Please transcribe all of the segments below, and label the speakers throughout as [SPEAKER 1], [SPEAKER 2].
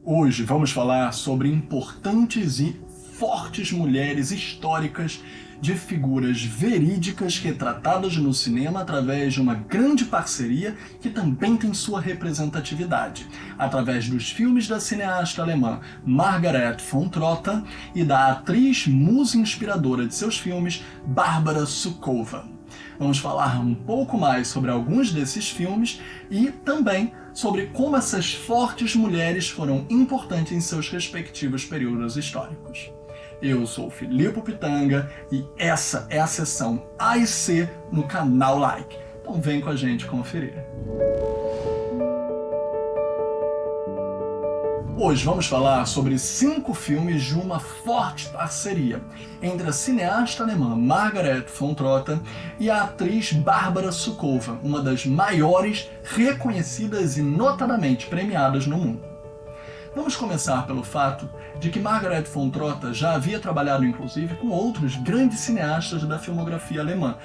[SPEAKER 1] Hoje vamos falar sobre importantes e fortes mulheres históricas de figuras verídicas retratadas no cinema através de uma grande parceria que também tem sua representatividade, através dos filmes da cineasta alemã Margaret von Trotta e da atriz musa inspiradora de seus filmes Barbara Sukowa. Vamos falar um pouco mais sobre alguns desses filmes e também sobre como essas fortes mulheres foram importantes em seus respectivos períodos históricos. Eu sou Filipe Pitanga e essa é a sessão A e C no canal Like. Então vem com a gente conferir. Hoje vamos falar sobre 5 filmes de uma forte parceria entre a cineasta alemã Margaret von Trotta e a atriz Barbara Sukowa, uma das maiores, reconhecidas e notadamente premiadas no mundo. Vamos começar pelo fato de que Margaret von Trotta já havia trabalhado inclusive com outros grandes cineastas da filmografia alemã,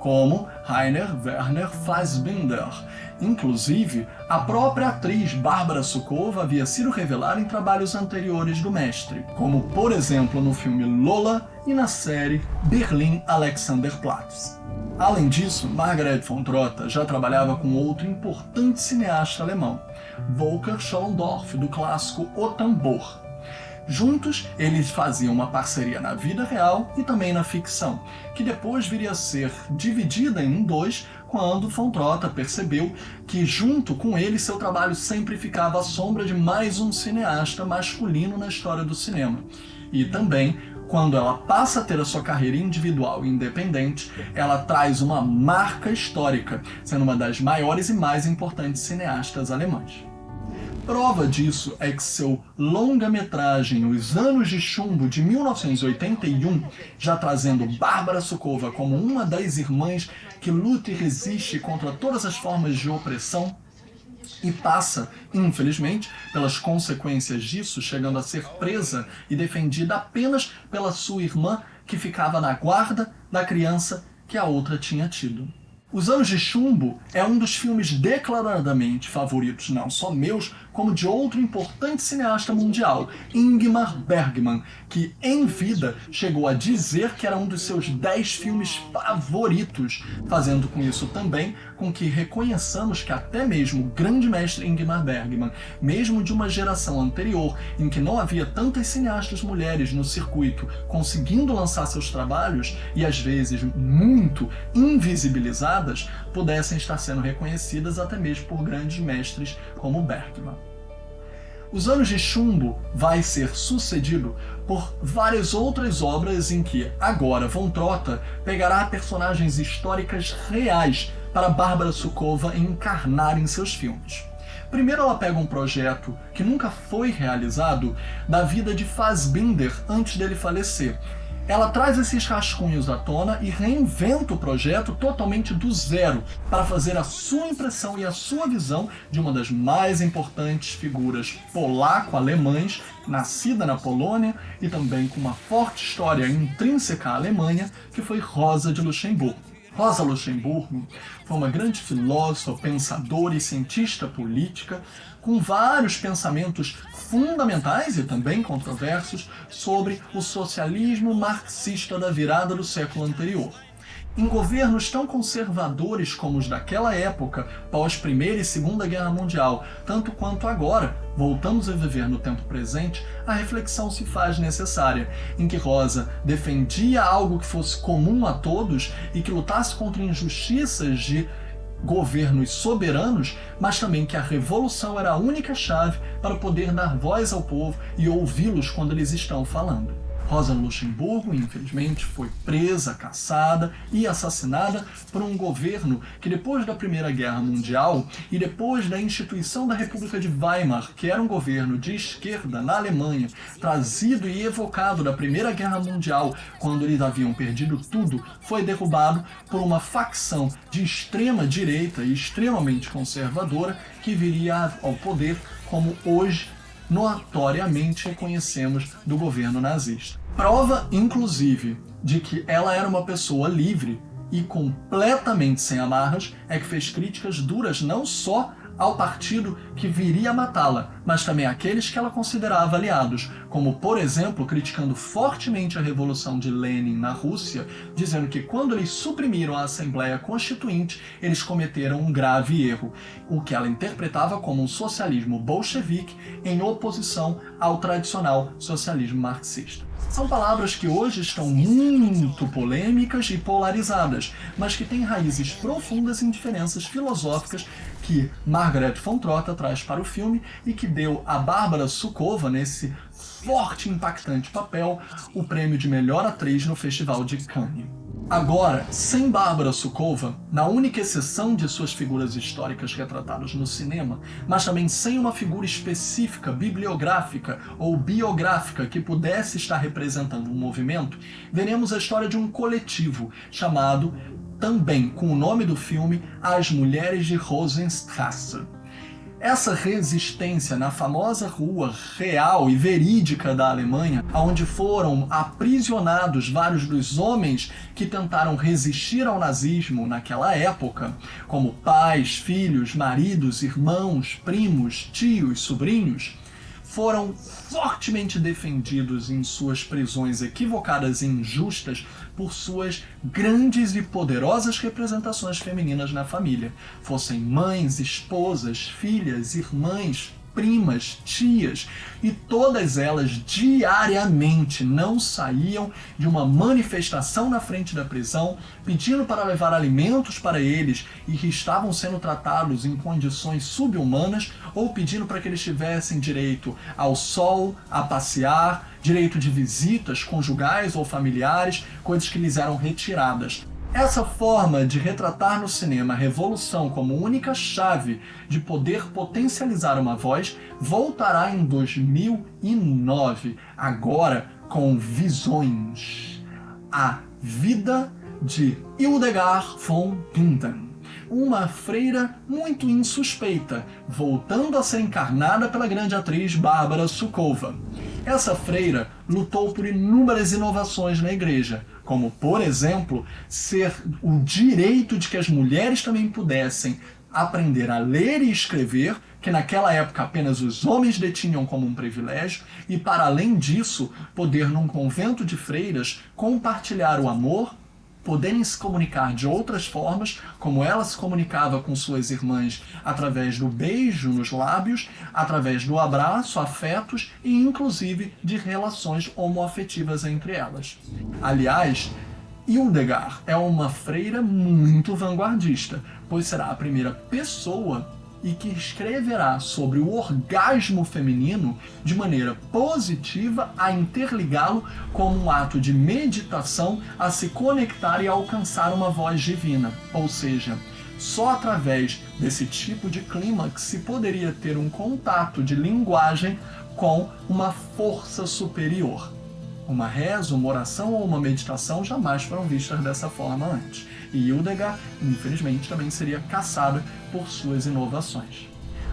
[SPEAKER 1] como Rainer Werner Fassbinder. Inclusive, a própria atriz Barbara Sukowa havia sido revelada em trabalhos anteriores do mestre, como por exemplo no filme Lola e na série Berlin Alexanderplatz. Além disso, Margaret von Trotta já trabalhava com outro importante cineasta alemão, Volker Scholendorf, do clássico O Tambor. Juntos, eles faziam uma parceria na vida real e também na ficção, que depois viria a ser dividida em dois quando von Trotta percebeu que junto com ele seu trabalho sempre ficava à sombra de mais um cineasta masculino na história do cinema. E também, quando ela passa a ter a sua carreira individual e independente, ela traz uma marca histórica, sendo uma das maiores e mais importantes cineastas alemãs. Prova disso é que seu longa-metragem Os Anos de Chumbo, de 1981, já trazendo Barbara Sukowa como uma das irmãs que luta e resiste contra todas as formas de opressão, e passa, infelizmente, pelas consequências disso, chegando a ser presa e defendida apenas pela sua irmã, que ficava na guarda da criança que a outra tinha tido. Os Anos de Chumbo é um dos filmes declaradamente favoritos, não só meus, como de outro importante cineasta mundial, Ingmar Bergman, que em vida chegou a dizer que era um dos seus 10 filmes favoritos, fazendo com isso também com que reconheçamos que até mesmo o grande mestre Ingmar Bergman, mesmo de uma geração anterior, em que não havia tantas cineastas mulheres no circuito conseguindo lançar seus trabalhos, e às vezes muito invisibilizadas, pudessem estar sendo reconhecidas até mesmo por grandes mestres como Bergman. Os Anos de Chumbo vai ser sucedido por várias outras obras em que, agora, von Trotta pegará personagens históricas reais para Barbara Sukowa encarnar em seus filmes. Primeiro ela pega um projeto que nunca foi realizado da vida de Fassbinder antes dele falecer. Ela traz esses rascunhos à tona e reinventa o projeto totalmente do zero, para fazer a sua impressão e a sua visão de uma das mais importantes figuras polaco-alemãs, nascida na Polônia e também com uma forte história intrínseca à Alemanha, que foi Rosa de Luxemburgo. Rosa Luxemburgo foi uma grande filósofa, pensadora e cientista política, com vários pensamentos fundamentais e também controversos sobre o socialismo marxista da virada do século anterior. Em governos tão conservadores como os daquela época, pós Primeira e Segunda Guerra Mundial, tanto quanto agora, voltamos a viver no tempo presente, a reflexão se faz necessária, em que Rosa defendia algo que fosse comum a todos e que lutasse contra injustiças de governos soberanos, mas também que a revolução era a única chave para poder dar voz ao povo e ouvi-los quando eles estão falando. Rosa Luxemburgo, infelizmente, foi presa, caçada e assassinada por um governo que, depois da Primeira Guerra Mundial e depois da instituição da República de Weimar, que era um governo de esquerda na Alemanha, trazido e evocado da Primeira Guerra Mundial, quando eles haviam perdido tudo, foi derrubado por uma facção de extrema direita e extremamente conservadora que viria ao poder como hoje notoriamente reconhecemos do governo nazista. Prova, inclusive, de que ela era uma pessoa livre e completamente sem amarras é que fez críticas duras não só ao partido que viria a matá-la, mas também àqueles que ela considerava aliados, como, por exemplo, criticando fortemente a Revolução de Lenin na Rússia, dizendo que quando eles suprimiram a Assembleia Constituinte, eles cometeram um grave erro, o que ela interpretava como um socialismo bolchevique em oposição ao tradicional socialismo marxista. São palavras que hoje estão muito polêmicas e polarizadas, mas que têm raízes profundas em diferenças filosóficas que Margaret von Trotta traz para o filme e que deu a Bárbara Suková, nesse forte e impactante papel, o prêmio de melhor atriz no Festival de Cannes. Agora, sem Bárbara Suková, na única exceção de suas figuras históricas retratadas no cinema, mas também sem uma figura específica, bibliográfica ou biográfica que pudesse estar representando um movimento, veremos a história de um coletivo chamado, também com o nome do filme, As Mulheres de Rosenstrasse. Essa resistência na famosa rua real e verídica da Alemanha, onde foram aprisionados vários dos homens que tentaram resistir ao nazismo naquela época, como pais, filhos, maridos, irmãos, primos, tios, sobrinhos, foram fortemente defendidos em suas prisões equivocadas e injustas por suas grandes e poderosas representações femininas na família, fossem mães, esposas, filhas, irmãs, primas, tias, e todas elas diariamente não saíam de uma manifestação na frente da prisão pedindo para levar alimentos para eles e que estavam sendo tratados em condições subhumanas ou pedindo para que eles tivessem direito ao sol, a passear, direito de visitas conjugais ou familiares, coisas que lhes eram retiradas. Essa forma de retratar no cinema a revolução como única chave de poder potencializar uma voz voltará em 2009, agora com Visões. A vida de Hildegard von Bingen, uma freira muito insuspeita, voltando a ser encarnada pela grande atriz Bárbara Suková. Essa freira lutou por inúmeras inovações na igreja, como, por exemplo, ser o direito de que as mulheres também pudessem aprender a ler e escrever, que naquela época apenas os homens detinham como um privilégio, e para além disso, poder num convento de freiras compartilhar o amor, poderem se comunicar de outras formas, como ela se comunicava com suas irmãs através do beijo nos lábios, através do abraço, afetos e inclusive de relações homoafetivas entre elas. Aliás, Hildegard é uma freira muito vanguardista, pois será a primeira pessoa e que escreverá sobre o orgasmo feminino de maneira positiva a interligá-lo como um ato de meditação a se conectar e alcançar uma voz divina. Ou seja, só através desse tipo de clímax se poderia ter um contato de linguagem com uma força superior. Uma reza, uma oração ou uma meditação jamais foram vistas dessa forma antes. E Hildegard, infelizmente, também seria caçada por suas inovações.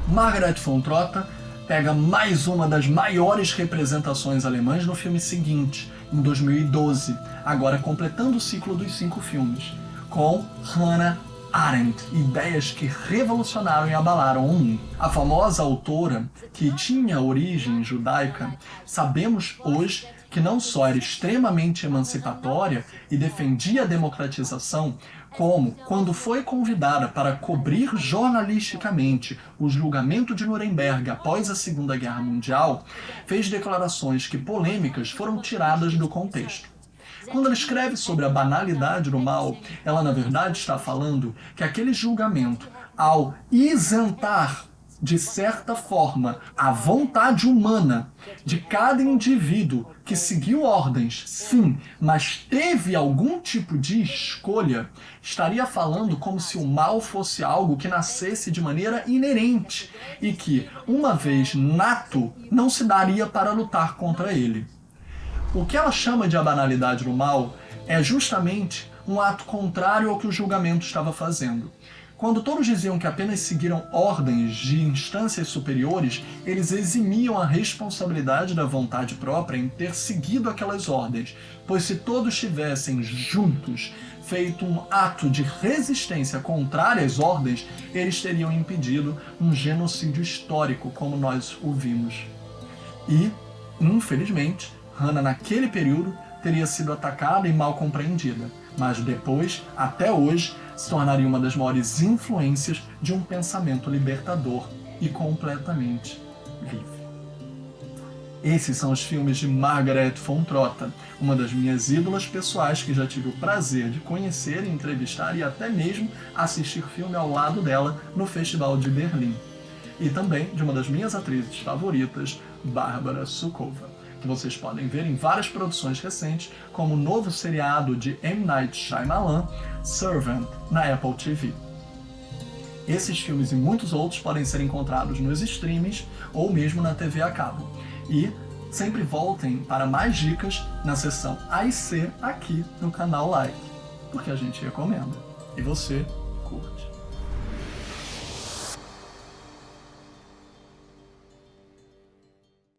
[SPEAKER 1] Margaret von Trotta pega mais uma das maiores representações alemãs no filme seguinte, em 2012, agora completando o ciclo dos 5 filmes, com Hannah Arendt, ideias que revolucionaram e abalaram o mundo. A famosa autora, que tinha origem judaica, sabemos hoje que não só era extremamente emancipatória e defendia a democratização, como, quando foi convidada para cobrir jornalisticamente o julgamento de Nuremberg após a Segunda Guerra Mundial, fez declarações que polêmicas foram tiradas do contexto. Quando ela escreve sobre a banalidade do mal, ela na verdade está falando que aquele julgamento, ao isentar de certa forma a vontade humana de cada indivíduo que seguiu ordens, sim, mas teve algum tipo de escolha, estaria falando como se o mal fosse algo que nascesse de maneira inerente e que, uma vez nato, não se daria para lutar contra ele. O que ela chama de a banalidade do mal é justamente um ato contrário ao que o julgamento estava fazendo. Quando todos diziam que apenas seguiram ordens de instâncias superiores, eles eximiam a responsabilidade da vontade própria em ter seguido aquelas ordens, pois se todos estivessem juntos, feito um ato de resistência contrária às ordens, eles teriam impedido um genocídio histórico como nós o vimos. E, infelizmente, Hannah naquele período teria sido atacada e mal compreendida, mas depois, até hoje, se tornaria uma das maiores influências de um pensamento libertador e completamente livre. Esses são os filmes de Margaret von Trotta, uma das minhas ídolas pessoais que já tive o prazer de conhecer, entrevistar e até mesmo assistir filme ao lado dela no Festival de Berlim. E também de uma das minhas atrizes favoritas, Bárbara Sukowa, que vocês podem ver em várias produções recentes, como o novo seriado de M. Night Shyamalan, Servant, na Apple TV. Esses filmes e muitos outros podem ser encontrados nos streamings ou mesmo na TV a cabo. E sempre voltem para mais dicas na seção A e C aqui no canal Like, porque a gente recomenda e você curte.